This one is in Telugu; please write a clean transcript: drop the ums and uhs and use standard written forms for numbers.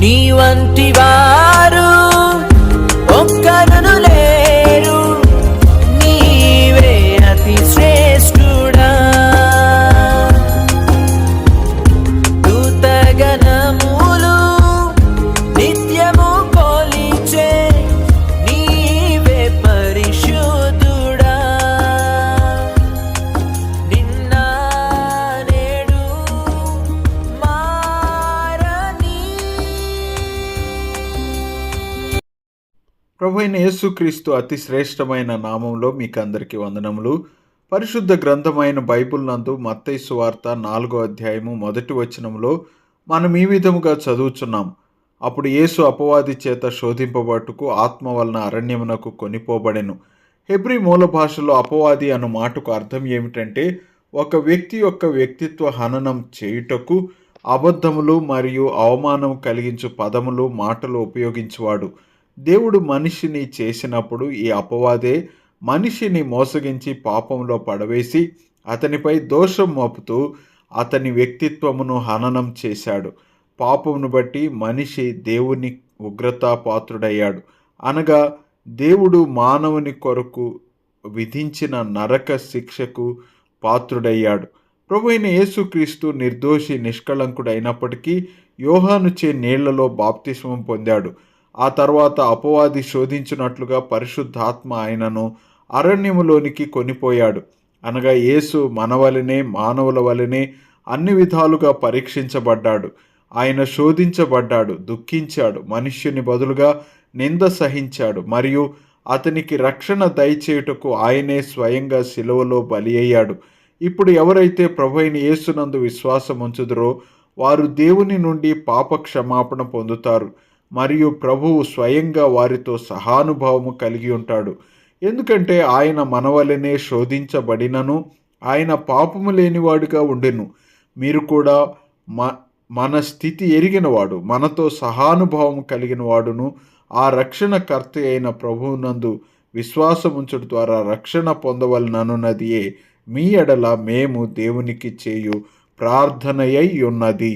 నీ వంటి వారు ఒక్కరును లేరు, నీవే అతి శ్రేష్ఠుడా. దూతగణములు నిత్యము కొలిచే నీవే పరిశుద్ధుడా. నిన్న నేడు మారని. ప్రభువైన యేసుక్రీస్తు అతి శ్రేష్టమైన నామంలో మీకు అందరికీ వందనములు. పరిశుద్ధ గ్రంథమైన బైబిల్ నందు మత్తయి సువార్త 4వ అధ్యాయము 1వ వచనములో మనం ఈ విధముగా చదువుచున్నాం. అప్పుడు యేసు అపవాది చేత శోధింపబట్టుకు ఆత్మ వలన అరణ్యమునకు కొనిపోబడెను. హెబ్రీ మూల భాషలో అపవాది అను మాటకు అర్థం ఏమిటంటే, ఒక వ్యక్తి యొక్క వ్యక్తిత్వ హననం చేయుటకు అబద్ధములు మరియు అవమానం కలిగించు పదములు, మాటలు ఉపయోగించువాడు. దేవుడు మనిషిని చేసినప్పుడు ఈ అపవాదే మనిషిని మోసగించి పాపంలో పడవేసి అతనిపై దోషం మోపుతూ అతని వ్యక్తిత్వమును హననం చేశాడు. పాపమును బట్టి మనిషి దేవుని ఉగ్రతాపాత్రుడయ్యాడు. అనగా దేవుడు మానవుని కొరకు విధించిన నరక శిక్షకు పాత్రుడయ్యాడు. ప్రభువైన యేసుక్రీస్తు నిర్దోషి, నిష్కళంకుడైనప్పటికీ యోహానుచే నీళ్లలో బాప్తిస్మం పొందాడు. ఆ తర్వాత అపవాది శోధించినట్లుగా పరిశుద్ధాత్మ ఆయనను అరణ్యములోనికి కొనిపోయాడు. అనగా యేసు మనవలనే, మానవుల వలనే అన్ని విధాలుగా పరీక్షించబడ్డాడు. ఆయన శోధించబడ్డాడు, దుఃఖించాడు, మనుష్యుని బదులుగా నింద సహించాడు మరియు అతనికి రక్షణ దయచేయుటకు ఆయనే స్వయంగా శిలువలో బలి అయ్యాడు. ఇప్పుడు ఎవరైతే ప్రభువైన యేసునందు విశ్వాసం ఉంచుదురో వారు దేవుని నుండి పాప క్షమాపణ పొందుతారు మరియు ప్రభువు స్వయంగా వారితో సహానుభావము కలిగి ఉంటాడు. ఎందుకంటే ఆయన మనవలనే శోధించబడినను ఆయన పాపము లేనివాడుగా ఉండెను. మీరు కూడా మన స్థితి ఎరిగినవాడు, మనతో సహానుభావం కలిగిన వాడును, ఆ రక్షణకర్త అయిన ప్రభువునందు విశ్వాసముంచుట ద్వారా రక్షణ పొందవలననున్నదియే మీ ఎడల మేము దేవునికి చేయు ప్రార్థనయై ఉన్నది.